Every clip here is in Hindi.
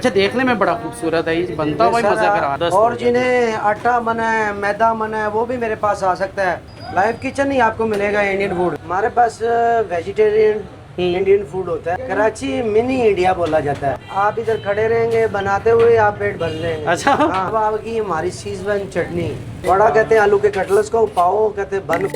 अच्छा, देखने में बड़ा खूबसूरत है, ये बनता हुआ ही मजा करा। और जिन्हें आटा मन है, मैदा मन है, वो भी मेरे पास आ सकता है। लाइव किचन ही आपको मिलेगा इंडियन फूड। हमारे पास वेजिटेरियन इंडियन फूड होता है। कराची मिनी इंडिया बोला जाता है। आप इधर खड़े रहेंगे बनाते हुए, आप पेट भर लेंगे। अच्छा। हाँ, अब आपकी हमारी सीजन चटनी, बड़ा कहते हैं आलू के कटलेट्स को, पाओ कहते हैं बन।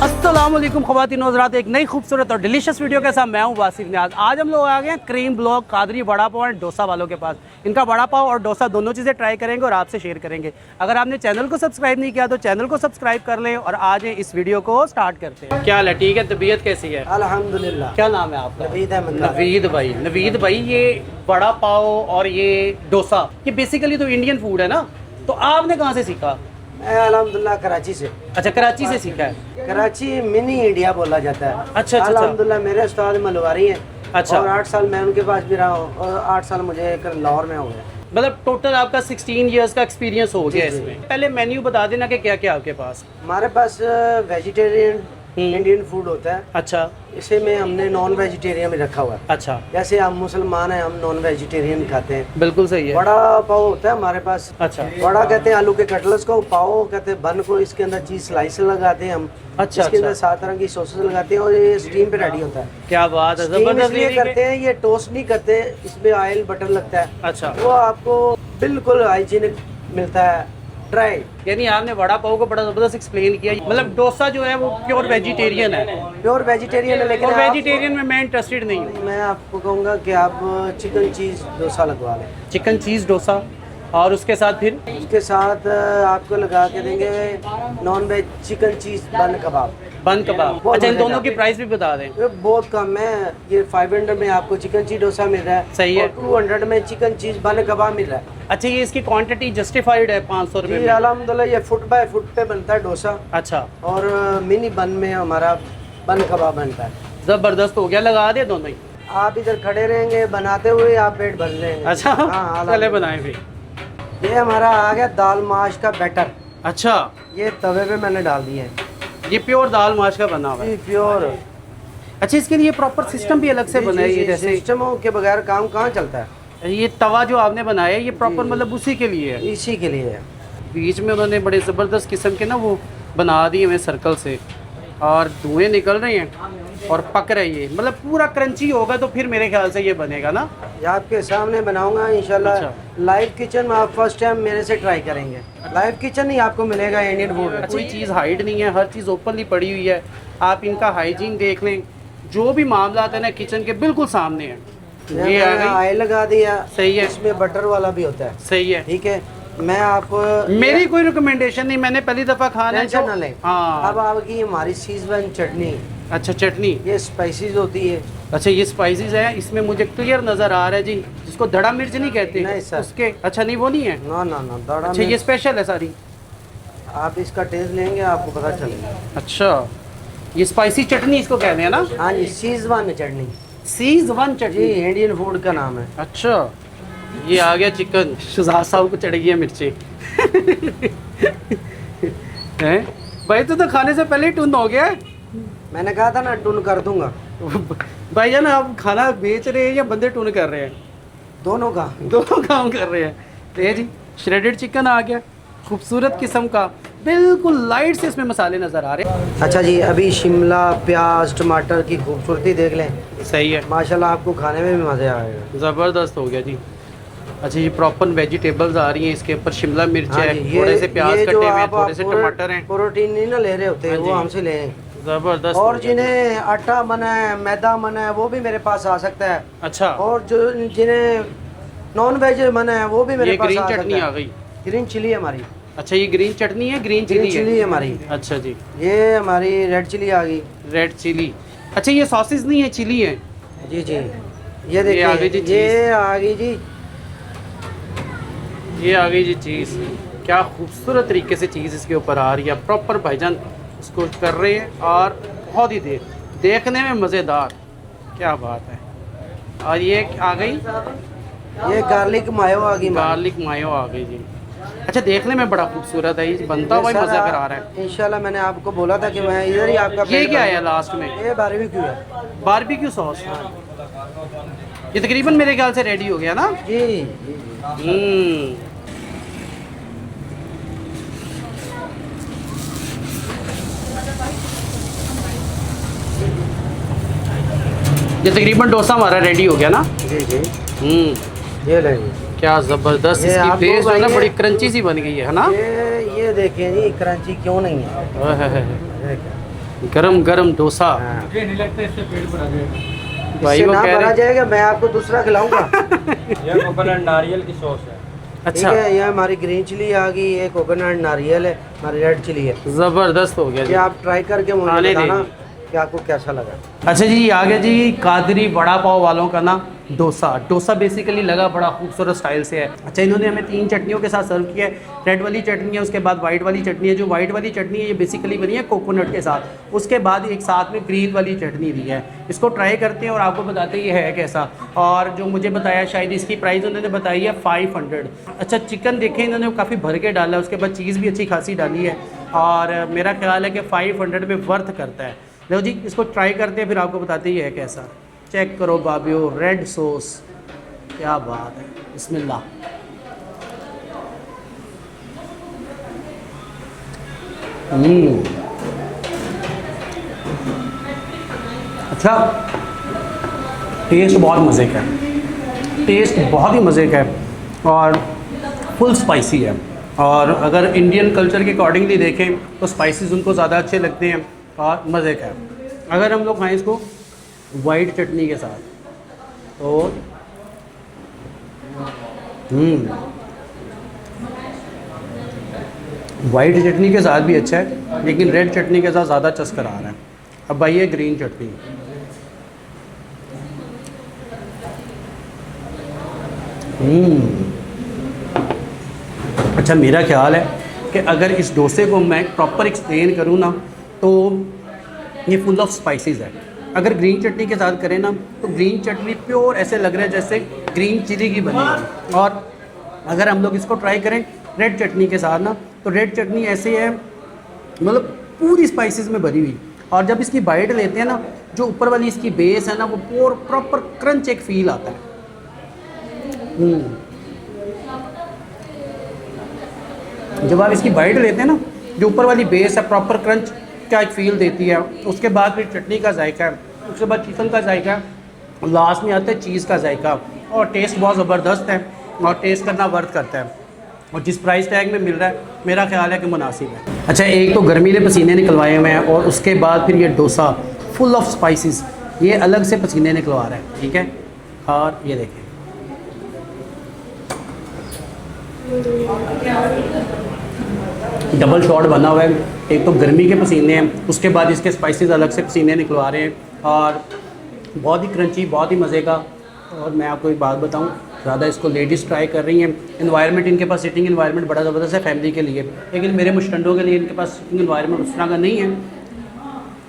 अस्सलामुअलैकुम ख़वातीन हज़रात, एक नई खूबसूरत और डिलीशियस वीडियो के साथ मैं हूं वासिफ नियाज़। आज हम लोग आ गए हैं cream block Qadri vada pav and dosa वालों के पास। इनका वड़ा पाव और डोसा दोनों चीज़ें ट्राई करेंगे और आपसे शेयर करेंगे। अगर आपने चैनल को सब्सक्राइब नहीं किया तो चैनल को सब्सक्राइब कर लें और आज इस वीडियो को स्टार्ट करते हैं। क्या हाल है? ठीक है? तबीयत कैसी है? अल्हम्दुलिल्लाह। क्या नाम है आपका? नवीद अहमद। नवीद भाई, ये वड़ा पाव और ये डोसा, ये बेसिकली तो इंडियन फूड है ना, तो आपने कहाँ से सीखा? मैं अल्हम्दुलिल्लाह कराची से। अच्छा, कराची से सीखा है। कराची मिनी इंडिया बोला जाता है। अच्छा। अल्हम्दुलिल्लाह मेरे उस्ताद मलवारी हैं। अच्छा। और 8 साल मैं उनके पास भी रहा हूँ और 8 साल मुझे लाहौर में हो गया। मतलब टोटल आपका 16 इयर्स का एक्सपीरियंस हो गया जी। इसमें। पहले मेन्यू बता देना कि क्या क्या आपके पास। हमारे पास वेजिटेरियन इंडियन फूड होता है। अच्छा इसे में हमने नॉन वेजिटेरियन भी रखा हुआ है। अच्छा, जैसे हम मुसलमान हैं, हम नॉन वेजिटेरियन खाते हैं। बिल्कुल सही है। बड़ा पाव होता है हमारे पास। अच्छा। बड़ा कहते हैं आलू के कटलेट्स को, पाव कहते हैं बन को, इसके अंदर चीज स्लाइस लगाते हैं हम। अच्छा, इसके अंदर अच्छा। 7 तरह की सॉसेस लगाते हैं और ये स्टीम पे रेडी होता है। क्या बात है, स्टीम जबरदस्त इसलिए तरीके। करते हैं, ये टोस्ट नहीं करते, इसमें ऑयल बटर लगता है। अच्छा, वो आपको बिल्कुल हाइजीनिक मिलता है, ड्राई। यानी आपने वड़ा पाव को बड़ा जबरदस्त एक्सप्लेन किया। मतलब डोसा जो है वो प्योर वेजिटेरियन है प्योर वेजिटेरियन है, लेकिन और आप- वेजिटेरियन में मैं इंटरेस्टेड नहीं हूँ। मैं आपको कहूँगा कि आप चिकन चीज़ डोसा लगवा लें। चिकन चीज़ डोसा और उसके साथ फिर उसके साथ आपको लगा के देंगे नॉन वेज चिकन चीज़ बन कबाब। बन कबाब। बहुत अच्छा, इन मजेदार। दोनों की प्राइस भी बता दें। ये बहुत कम है, ये 500 में आपको चिकन चीज़ डोसा मिल रहा है। सही है। और 200 में चिकन चीज़ बन कबाब मिल रहा है। अच्छा, ये इसकी क्वांटिटी जस्टिफाइड है 500 रुपये जी में? अल्हम्दुलिल्लाह, ये फुट बाय फुट पे बनता है डोसा। अच्छा, और मिनी बन में हमारा बन कबाब बनता है। जबरदस्त हो गया, लगा दे दोनों ही। आप इधर खड़े रहेंगे बनाते हुए, आप पेट भर लेंगे। अच्छा, हाँ, चले बनाए फिर। ये हमारा आ गया दाल माश का बैटर। अच्छा, ये तवे पे मैंने डाल दिया है। ये प्योर दाल माश का बना हुआ है। जी प्योर। अच्छा, इसके लिए प्रॉपर सिस्टम भी अलग से बना है ये? जैसे सिस्टमों के बगैर काम कहाँ चलता है। ये तवा जो आपने बनाया है ये प्रॉपर मतलब उसी के लिए है? इसी के लिए है। बीच में उन्होंने बड़े ज़बरदस्त किस्म के ना वो बना दिए हुए सर्कल से और धुएं निकल रहे हैं और पक रही है। मतलब पूरा क्रंची होगा तो फिर मेरे ख्याल से ये बनेगा ना। ये आपके सामने बनाऊंगा इंशाल्लाह। अच्छा। लाइव किचन में आप फर्स्ट टाइम मेरे से ट्राई करेंगे। लाइव किचन ही आपको मिलेगा इंडियन फूड में। कोई चीज़ हाइड नहीं है, हर चीज़ ओपनली पड़ी हुई है। आप इनका हाइजीन देख लें, जो भी मामला है ना किचन के बिल्कुल सामने है। ये आ गई। ऑयल लगा दिया। सही है। इसमें बटर वाला भी होता है। सही है। ठीक है, मैं आपको मेरी कोई रिकमेंडेशन नहीं, मैंने पहली दफ़ा खाना है टेंशन तो- ना लें। हाँ। अब आपकी हमारी सीजन चटनी, अच्छा, चटनी। ये स्पाइसीज होती है। अच्छा, ये स्पाइसेस है, इसमें मुझे क्लियर नज़र आ रहा है जी, जिसको धड़ा मिर्च नहीं कहते? नहीं सर। उसके अच्छा नहीं, वो नहीं है। ना ना ना, दाड़ा अच्छा, ये में स्पेशल है सारी। आप इसका टेस्ट लेंगे आपको पता चलेगा। अच्छा, ये स्पाइसी चटनी इसको कहते हैं ना? हाँ जी, सीजवान चटनी। सीज़वान जी चटनी। इंडियन फूड का नाम है। अच्छा, ये आ गया चिकन। शुजात साहब को चढ़ गई मिर्ची हैं भाई, तो खाने से पहले ही टुन हो गया। मैंने कहा था ना टून कर दूंगा। भाईजान, आप खाना बेच रहे हैं या बंदे टुन कर रहे हैं? दोनों का। दोनों काम कर रहे हैं। तो ये जी श्रेडेड चिकन आ गया, खूबसूरत किस्म का, बिल्कुल लाइट से इसमें मसाले नज़र आ रहे हैं। अच्छा जी, अभी शिमला प्याज टमाटर की खूबसूरती देख लें। सही है, माशाल्लाह आपको खाने में भी मज़े आएगा। ज़बरदस्त हो गया जी। अच्छा, ये प्रॉपर वेजिटेबल्स आ रही हैं, इसके ऊपर शिमला मिर्च हाँ है, जी, थोड़े से प्याज ये कटे जो हुए हैं, आप थोड़े से टमाटर हैं। प्रोटीन नहीं ना ले रहे होते, हाँ वो जी। हमसे लें। ज़बरदस्त। और हो गया। जिन्हें आटा बना है, मैदा बना है, वो भी मेरे पास आ सकता है। अच्छा, और जो जिन्हें नॉन वेज बना है, वो भी मेरे ये पास ग्रीन आ चटनी सकता आ है। गई। ग्रीन चिली हमारी। अच्छा, ये ग्रीन चटनी है, ग्रीन ग्रीन चिली चिली है। हमारी। अच्छा जी, ये हमारी रेड चिली आ गई। Red chilli. अच्छा, ये सॉसेज नहीं है, चिली है। जी जी, ये ये आ देखिए, गई जी चीज़। ये आ गई जी। ये आ गई जी चीज़। क्या खूबसूरत तरीके से चीज़ इसके ऊपर आ रही है। प्रॉपर भाईजान इसको कर रहे हैं और बहुत ही देखने में मज़ेदार। क्या बात है। और ये आ गई ये गार्लिक मायो आ गई। गार्लिक मायो आ गई जी। अच्छा, देखने में बड़ा खूबसूरत है, ये बनता हुआ ही मज़े कर आ रहा है। इंशाल्लाह मैंने आपको बोला था कि मैं इधर ही आपका ये पेट क्या भरूंगा। है लास्ट में? ये बारबेक्यू है। Barbecue sauce. ये तकरीबन मेरे ख्याल से रेडी हो गया ना। जी ये तकरीबन डोसा हमारा रेडी हो गया ना। जी जी। ये लेंगे। क्या ज़बरदस्त, ये इसकी आप बेस लोग जो है ना आइए। बड़ी क्रंची सी बन गई है ना। ये देखिए जी, क्रंची क्यों नहीं है। ये क्या? गरम गरम डोसा। हाँ। नहीं लगता इससे पेट भरा जाएगा। भाई इससे वो ना कह भरा रहे जाएगा, मैं आपको दूसरा खिलाऊंगा। यह कोकोनट नारियल की सॉस है। ठीक अच्छा, है, ये हमारी ग्रीन चिली आ गई, ये कोकोनट नारियल है, हमारी रेड चिली है। ज़बरदस्त हो गया ये जी। आप ट्राई करके मुझे आने बताना दीजिए। कि आपको कैसा लगा। अच्छा जी, आ गया जी कादरी वड़ा पाव वालों का ना डोसा। डोसा बेसिकली लगा बड़ा खूबसूरत स्टाइल से है। अच्छा, इन्होंने हमें 3 चटनियों के साथ सर्व किया है। रेड वाली चटनी है, उसके बाद वाइट वाली चटनी है। जो वाइट वाली चटनी है ये बेसिकली बनी है कोकोनट के साथ। उसके बाद एक साथ में ग्रीन वाली चटनी दी है। इसको ट्राई करते हैं और आपको बताते हैं ये है कैसा। और जो मुझे बताया, शायद इसकी प्राइस उन्होंने बताई है 500। अच्छा, चिकन देखें इन्होंने काफ़ी भर के डाला है, उसके बाद चीज़ भी अच्छी खासी डाली है। और मेरा ख्याल है कि 500 में वर्थ करता है। लो जी, इसको ट्राई करते हैं, फिर आपको बताते ही है कैसा। चेक करो बाबियो, रेड सॉस, क्या बात है। बिस्मिल्लाह। अच्छा, टेस्ट बहुत मज़े का है, टेस्ट बहुत ही मज़े का है और फुल स्पाइसी है। और अगर इंडियन कल्चर के अकॉर्डिंगली देखें तो स्पाइसेस उनको ज़्यादा अच्छे लगते हैं और मज़े का है। अगर हम लोग खाएं इसको वाइट चटनी के साथ तो वाइट चटनी के साथ भी अच्छा है, लेकिन रेड चटनी के साथ ज़्यादा चस्कर आ रहा है। अब भाई ये ग्रीन चटनी, अच्छा, मेरा ख्याल है कि अगर इस डोसे को मैं प्रॉपर एक्सप्लेन करूँ ना तो ये फुल ऑफ स्पाइसेस है। अगर ग्रीन चटनी के साथ करें ना तो ग्रीन चटनी प्योर ऐसे लग रहा है जैसे ग्रीन चिली की बनी है। और अगर हम लोग इसको ट्राई करें रेड चटनी के साथ ना तो रेड चटनी ऐसे है, मतलब पूरी स्पाइसेस में भरी हुई। और जब इसकी बाइट लेते हैं ना, जो ऊपर वाली इसकी बेस है ना, वो प्रॉपर क्रंच एक फील आता है। जब आप इसकी बाइट लेते हैं ना, जो ऊपर वाली बेस है प्रॉपर क्रंच का एक फील देती है। उसके बाद फिर चटनी का जायका है, उसके बाद चिकन का जायका है, लास्ट में आता है चीज़ का जायका। और टेस्ट बहुत ज़बरदस्त है और टेस्ट करना वर्थ करता है। और जिस प्राइस टैग में मिल रहा है मेरा ख्याल है कि मुनासिब है। अच्छा, एक तो गर्मीले पसीने निकलवाए हुए हैं और उसके बाद फिर ये डोसा फुल ऑफ स्पाइसेस, ये अलग से पसीने निकलवा रहा है। ठीक है, और ये देखें डबल शॉट बना हुआ है। एक तो गर्मी के पसीने हैं, उसके बाद इसके स्पाइसेस अलग से पसीने निकलवा रहे हैं और बहुत ही क्रंची, बहुत ही मज़े का। और मैं आपको एक बात बताऊं, ज़्यादा इसको लेडीज़ ट्राई कर रही हैं। इन्वायरमेंट इनके पास, सिटिंग इन्वायरमेंट बड़ा ज़बरदस्त है फैमिली के लिए, लेकिन मेरे मुश्तंडों के लिए इनके पास सिटिंग इन्वायरमेंट उस तरह का नहीं है,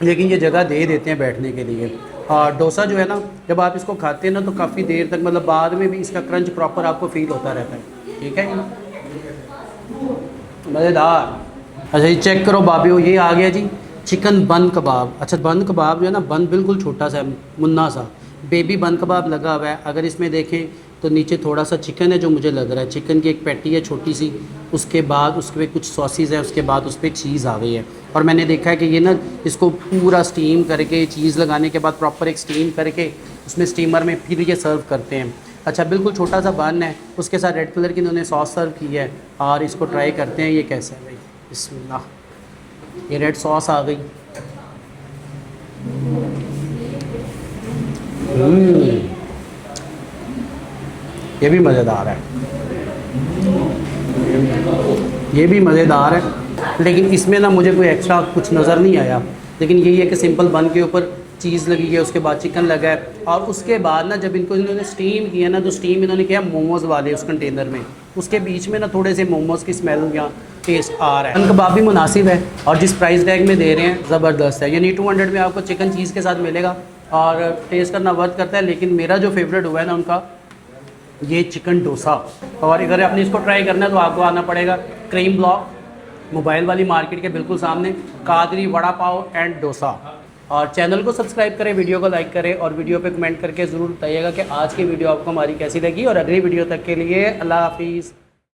लेकिन ये जगह दे देते हैं बैठने के लिए। और डोसा जो है ना, जब आप इसको खाते हैं ना तो काफ़ी देर तक, मतलब बाद में भी इसका क्रंच प्रॉपर आपको फील होता रहता है। ठीक है, मज़ेदार। अच्छा, ये चेक करो बाबियो, ये आ गया जी चिकन बन कबाब। अच्छा, बन कबाब जो है ना, बन बिल्कुल छोटा सा है, मुन्ना सा बेबी बन कबाब लगा हुआ है। अगर इसमें देखें तो नीचे थोड़ा सा चिकन है, जो मुझे लग रहा है चिकन की एक पैटी है छोटी सी, उसके बाद उसके कुछ सॉसेज है, उसके बाद उस पर चीज़ आ गई है। और मैंने देखा है कि ये ना इसको पूरा स्टीम करके, चीज़ लगाने के बाद प्रॉपर एक स्टीम करके उसमें स्टीमर में फिर ये सर्व करते हैं। अच्छा, बिल्कुल छोटा सा बन है, उसके साथ रेड कलर की इन्होंने सॉस सर्व की है। और इसको ट्राई करते हैं ये कैसा है भाई। बिस्मिल्लाह, ये रेड सॉस आ गई। ये भी मज़ेदार है, ये भी मज़ेदार है, लेकिन इसमें ना मुझे कोई एक्स्ट्रा कुछ नज़र नहीं आया। लेकिन यही है कि सिंपल बन के ऊपर चीज़ लगी है, उसके बाद चिकन लगा है। और उसके बाद ना जब इनको इन्होंने स्टीम किया ना, तो स्टीम इन्होंने किया मोमोज़ वाले उस कंटेनर में, उसके बीच में ना थोड़े से मोमोज़ की स्मेल या टेस्ट आ रहा है। बन कबाब भी मुनासिब है और जिस प्राइस टैग में दे रहे हैं ज़बरदस्त है। यानी 200 में आपको चिकन चीज़ के साथ मिलेगा और टेस्ट करना वर्थ करता है। लेकिन मेरा जो फेवरेट हुआ है ना उनका, ये चिकन डोसा। और अगर आपने इसको ट्राई करना है तो आपको आना पड़ेगा क्रीम ब्लॉक, मोबाइल वाली मार्केट के बिल्कुल सामने, कादरी वड़ा पाव एंड डोसा। और चैनल को सब्सक्राइब करें, वीडियो को लाइक करें और वीडियो पे कमेंट करके ज़रूर बताइएगा कि आज की वीडियो आपको हमारी कैसी लगी। और अगली वीडियो तक के लिए अल्लाह हाफिज़।